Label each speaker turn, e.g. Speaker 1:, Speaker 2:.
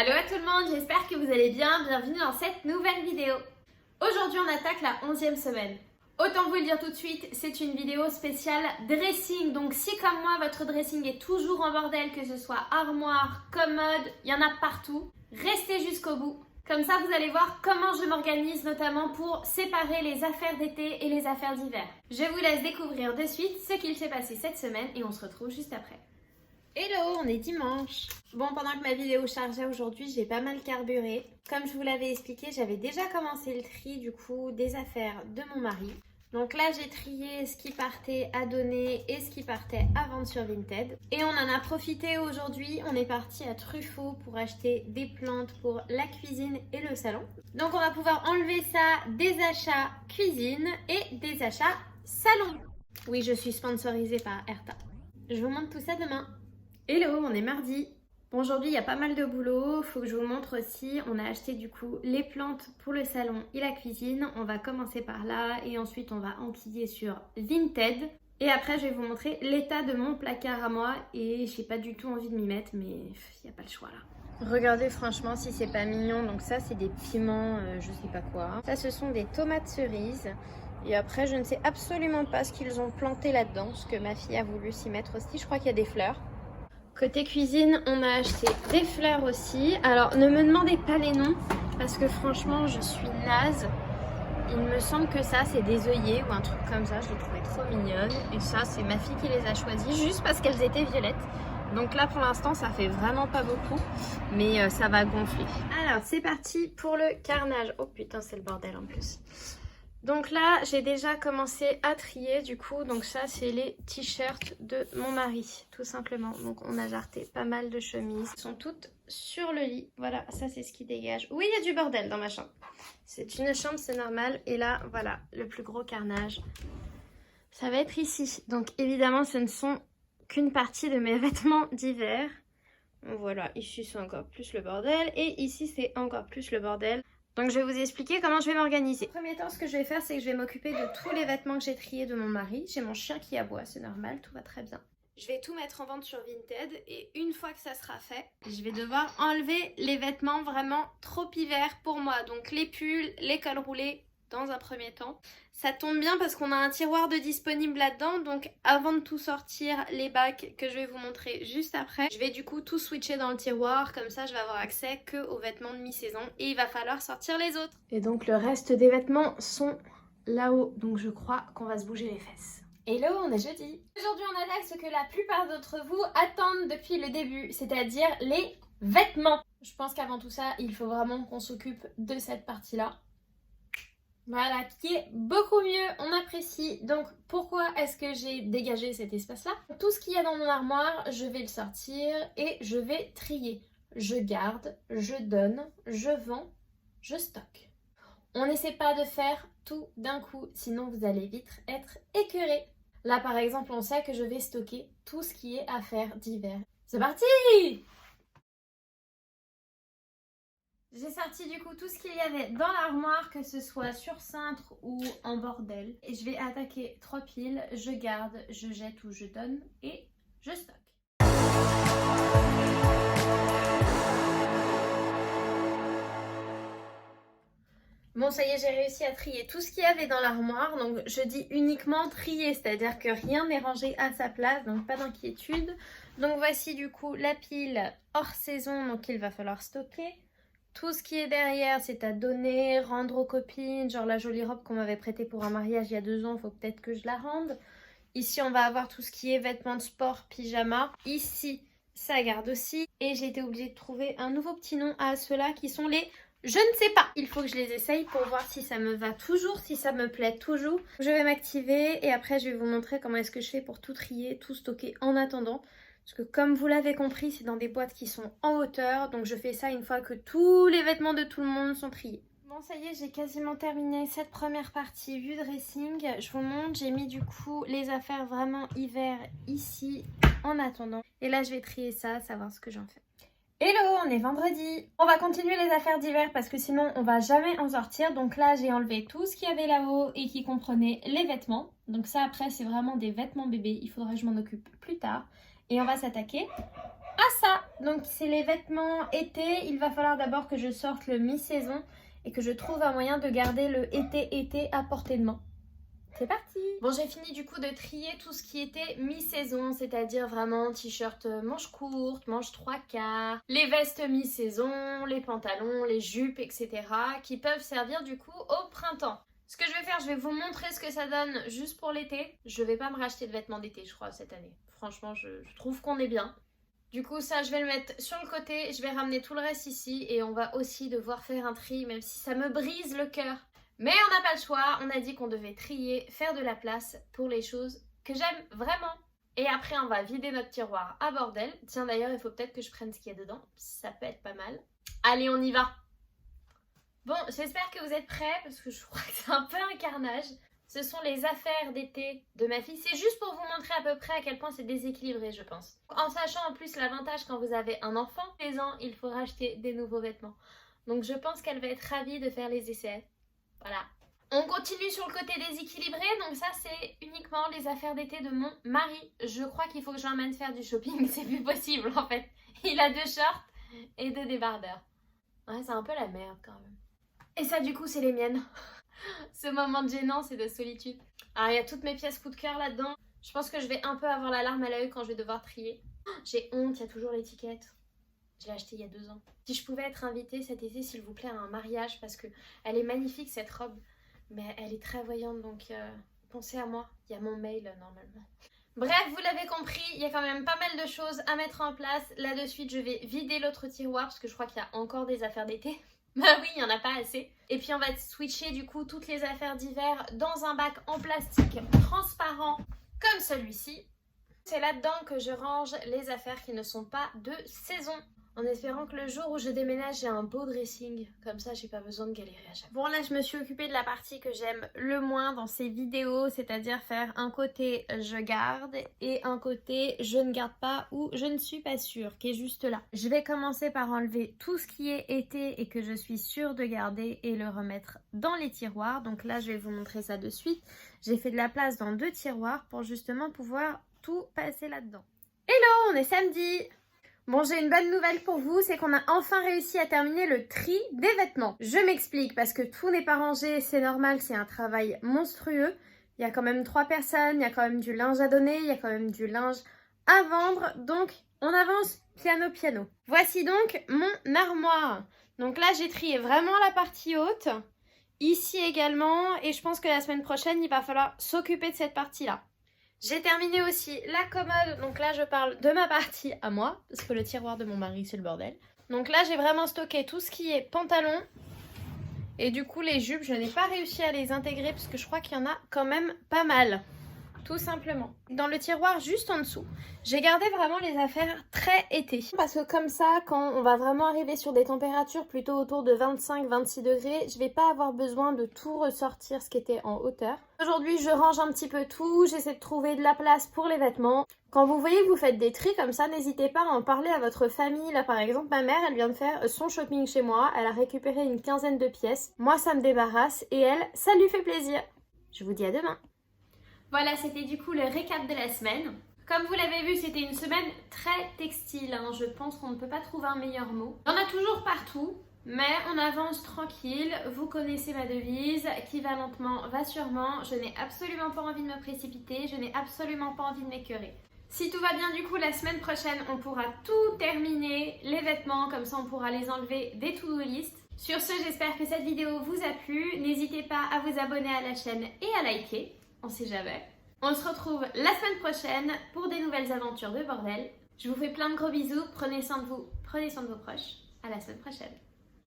Speaker 1: Hello à tout le monde, j'espère que vous allez bien, bienvenue dans cette nouvelle vidéo. Aujourd'hui on attaque la 11e semaine. Autant vous le dire tout de suite, c'est une vidéo spéciale dressing, donc si comme moi votre dressing est toujours en bordel, que ce soit armoire, commode, il y en a partout, restez jusqu'au bout. Comme ça vous allez voir comment je m'organise notamment pour séparer les affaires d'été et les affaires d'hiver. Je vous laisse découvrir de suite ce qu'il s'est passé cette semaine et on se retrouve juste après. Hello, on est dimanche. Bon, pendant que ma vidéo chargeait aujourd'hui, j'ai pas mal carburé. Comme je vous l'avais expliqué, j'avais déjà commencé le tri du coup des affaires de mon mari. Donc là, j'ai trié ce qui partait à donner et ce qui partait à vendre sur Vinted. Et on en a profité aujourd'hui. On est parti à Truffaut pour acheter des plantes pour la cuisine et le salon. Donc on va pouvoir enlever ça des achats cuisine et des achats salon. Oui, je suis sponsorisée par Erta. Je vous montre tout ça demain. Hello, on est mardi. Bon, aujourd'hui, il y a pas mal de boulot. Faut que je vous montre aussi. On a acheté du coup les plantes pour le salon et la cuisine. On va commencer par là et ensuite on va enquiller sur Vinted. Et après, je vais vous montrer l'état de mon placard à moi et j'ai pas du tout envie de m'y mettre, mais il n'y a pas le choix là. Regardez franchement si c'est pas mignon. Donc ça, c'est des piments, je sais pas quoi. Ça, ce sont des tomates cerises. Et après, je ne sais absolument pas ce qu'ils ont planté là-dedans, parce que ma fille a voulu s'y mettre aussi. Je crois qu'il y a des fleurs. Côté cuisine, on a acheté des fleurs aussi. Alors, ne me demandez pas les noms, parce que franchement, je suis naze. Il me semble que ça, c'est des œillets ou un truc comme ça. Je les trouvais trop mignonnes. Et ça, c'est ma fille qui les a choisies, juste parce qu'elles étaient violettes. Donc là, pour l'instant, ça fait vraiment pas beaucoup, mais ça va gonfler. Alors, c'est parti pour le carnage. Oh putain, c'est le bordel en plus. Donc là, j'ai déjà commencé à trier du coup. Donc ça, c'est les t-shirts de mon mari, tout simplement. Donc on a jarté pas mal de chemises. Elles sont toutes sur le lit. Voilà, ça c'est ce qui dégage. Oui, il y a du bordel dans ma chambre. C'est une chambre, c'est normal. Et là, voilà, le plus gros carnage. Ça va être ici. Donc évidemment, ce ne sont qu'une partie de mes vêtements d'hiver. Voilà, ici c'est encore plus le bordel. Et ici, c'est encore plus le bordel. Donc je vais vous expliquer comment je vais m'organiser. En premier temps, ce que je vais faire, c'est que je vais m'occuper de tous les vêtements que j'ai triés de mon mari. J'ai mon chien qui aboie, c'est normal, tout va très bien. Je vais tout mettre en vente sur Vinted et une fois que ça sera fait, je vais devoir enlever les vêtements vraiment trop hiver pour moi. Donc les pulls, les cols roulés dans un premier temps. Ça tombe bien parce qu'on a un tiroir de disponible là-dedans. Donc avant de tout sortir, les bacs que je vais vous montrer juste après, je vais du coup tout switcher dans le tiroir. Comme ça, je vais avoir accès que aux vêtements de mi-saison et il va falloir sortir les autres. Et donc le reste des vêtements sont là-haut. Donc je crois qu'on va se bouger les fesses. Hello, on est jeudi. Aujourd'hui, on attaque ce que la plupart d'entre vous attendent depuis le début, c'est-à-dire les vêtements. Je pense qu'avant tout ça, il faut vraiment qu'on s'occupe de cette partie-là. Voilà, qui est beaucoup mieux, on apprécie. Donc pourquoi est-ce que j'ai dégagé cet espace-là? Tout ce qu'il y a dans mon armoire, je vais le sortir et je vais trier. Je garde, je donne, je vends, je stocke. On n'essaie pas de faire tout d'un coup, sinon vous allez vite être écœuré. Là par exemple, on sait que je vais stocker tout ce qui est affaires d'hiver. C'est parti! J'ai sorti du coup tout ce qu'il y avait dans l'armoire, que ce soit sur cintre ou en bordel. Et je vais attaquer 3 piles, je garde, je jette ou je donne et je stocke. Bon, ça y est, j'ai réussi à trier tout ce qu'il y avait dans l'armoire. Donc je dis uniquement trier, c'est-à-dire que rien n'est rangé à sa place, donc pas d'inquiétude. Donc voici du coup la pile hors saison, donc il va falloir stocker. Tout ce qui est derrière, c'est à donner, rendre aux copines. Genre la jolie robe qu'on m'avait prêtée pour un mariage il y a 2 ans, il faut peut-être que je la rende. Ici, on va avoir tout ce qui est vêtements de sport, pyjama. Ici, ça garde aussi. Et j'ai été obligée de trouver un nouveau petit nom à ceux-là qui sont les je ne sais pas. Il faut que je les essaye pour voir si ça me va toujours, si ça me plaît toujours. Je vais m'activer et après, je vais vous montrer comment est-ce que je fais pour tout trier, tout stocker en attendant. Parce que comme vous l'avez compris, c'est dans des boîtes qui sont en hauteur. Donc je fais ça une fois que tous les vêtements de tout le monde sont triés. Bon, ça y est, j'ai quasiment terminé cette première partie vue dressing. Je vous montre, j'ai mis du coup les affaires vraiment hiver ici en attendant. Et là, je vais trier ça, savoir ce que j'en fais. Hello, on est vendredi. On va continuer les affaires d'hiver parce que sinon on va jamais en sortir. Donc là, j'ai enlevé tout ce qu'il y avait là-haut et qui comprenait les vêtements. Donc ça, après, c'est vraiment des vêtements bébés. Il faudrait que je m'en occupe plus tard. Et on va s'attaquer à ça. Donc c'est les vêtements été. Il va falloir d'abord que je sorte le mi-saison et que je trouve un moyen de garder le été à portée de main. C'est parti! Bon, j'ai fini du coup de trier tout ce qui était mi-saison, c'est-à-dire vraiment t-shirt manches courtes, manches 3/4, les vestes mi-saison, les pantalons, les jupes, etc. qui peuvent servir du coup au printemps. Ce que je vais faire, je vais vous montrer ce que ça donne juste pour l'été. Je vais pas me racheter de vêtements d'été, je crois, cette année. Franchement, je trouve qu'on est bien. Du coup, ça, je vais le mettre sur le côté. Je vais ramener tout le reste ici. Et on va aussi devoir faire un tri, même si ça me brise le cœur. Mais on n'a pas le choix, on a dit qu'on devait trier, faire de la place pour les choses que j'aime vraiment. Et après, on va vider notre tiroir à bordel. Tiens, d'ailleurs, il faut peut-être que je prenne ce qu'il y a dedans. Ça peut être pas mal. Allez, on y va! Bon, j'espère que vous êtes prêts, parce que je crois que c'est un peu un carnage. Ce sont les affaires d'été de ma fille. C'est juste pour vous montrer à peu près à quel point c'est déséquilibré, je pense. En sachant en plus l'avantage quand vous avez un enfant, tous les ans, il faut racheter des nouveaux vêtements. Donc je pense qu'elle va être ravie de faire les essais. Voilà. On continue sur le côté déséquilibré, donc ça c'est uniquement les affaires d'été de mon mari. Je crois qu'il faut que je l'emmène faire du shopping, c'est plus possible en fait. Il a 2 shorts et 2 débardeurs. Ouais, c'est un peu la merde quand même. Et ça du coup c'est les miennes. Ce moment de gênance et de solitude. Alors il y a toutes mes pièces coup de cœur là-dedans. Je pense que je vais un peu avoir la larme à l'œil quand je vais devoir trier. J'ai honte, il y a toujours l'étiquette. Je l'ai acheté il y a 2 ans. Si je pouvais être invitée cet été, s'il vous plaît, à un mariage, parce que elle est magnifique cette robe, mais elle est très voyante, donc pensez à moi. Il y a mon mail normalement. Bref, vous l'avez compris, il y a quand même pas mal de choses à mettre en place. Là de suite, je vais vider l'autre tiroir, parce que je crois qu'il y a encore des affaires d'été. Bah oui, il n'y en a pas assez. Et puis on va switcher du coup toutes les affaires d'hiver dans un bac en plastique transparent, comme celui-ci. C'est là-dedans que je range les affaires qui ne sont pas de saison. En espérant que le jour où je déménage, j'ai un beau dressing. Comme ça, j'ai pas besoin de galérer à chaque fois. Bon, là, je me suis occupée de la partie que j'aime le moins dans ces vidéos. C'est-à-dire faire un côté je garde et un côté je ne garde pas ou je ne suis pas sûre, qui est juste là. Je vais commencer par enlever tout ce qui est été et que je suis sûre de garder et le remettre dans les tiroirs. Donc là, je vais vous montrer ça de suite. J'ai fait de la place dans 2 tiroirs pour justement pouvoir tout passer là-dedans. Hello, on est samedi! Bon, j'ai une bonne nouvelle pour vous, c'est qu'on a enfin réussi à terminer le tri des vêtements. Je m'explique, parce que tout n'est pas rangé, c'est normal, c'est un travail monstrueux. Il y a quand même 3 personnes, il y a quand même du linge à donner, il y a quand même du linge à vendre. Donc, on avance piano. Voici donc mon armoire. Donc là, j'ai trié vraiment la partie haute, ici également, et je pense que la semaine prochaine, il va falloir s'occuper de cette partie-là. J'ai terminé aussi la commode, donc là je parle de ma partie à moi, parce que le tiroir de mon mari c'est le bordel. Donc là j'ai vraiment stocké tout ce qui est pantalon, et du coup les jupes je n'ai pas réussi à les intégrer parce que je crois qu'il y en a quand même pas mal, tout simplement. Dans le tiroir juste en dessous, j'ai gardé vraiment les affaires très été. Parce que comme ça, quand on va vraiment arriver sur des températures plutôt autour de 25-26 degrés, je vais pas avoir besoin de tout ressortir ce qui était en hauteur. Aujourd'hui, je range un petit peu tout, j'essaie de trouver de la place pour les vêtements. Quand vous voyez que vous faites des tris comme ça, n'hésitez pas à en parler à votre famille. Là par exemple, ma mère, elle vient de faire son shopping chez moi, elle a récupéré une 15aine de pièces. Moi, ça me débarrasse et elle, ça lui fait plaisir. Je vous dis à demain. Voilà, c'était du coup le récap de la semaine. Comme vous l'avez vu, c'était une semaine très textile, hein. Je pense qu'on ne peut pas trouver un meilleur mot. Il y en a toujours partout, mais on avance tranquille. Vous connaissez ma devise, qui va lentement va sûrement. Je n'ai absolument pas envie de me précipiter, je n'ai absolument pas envie de m'écœurer. Si tout va bien du coup, la semaine prochaine, on pourra tout terminer, les vêtements, comme ça on pourra les enlever des to-do list. Sur ce, j'espère que cette vidéo vous a plu. N'hésitez pas à vous abonner à la chaîne et à liker. On sait jamais. On se retrouve la semaine prochaine pour des nouvelles aventures de bordel. Je vous fais plein de gros bisous. Prenez soin de vous, prenez soin de vos proches. À la semaine prochaine.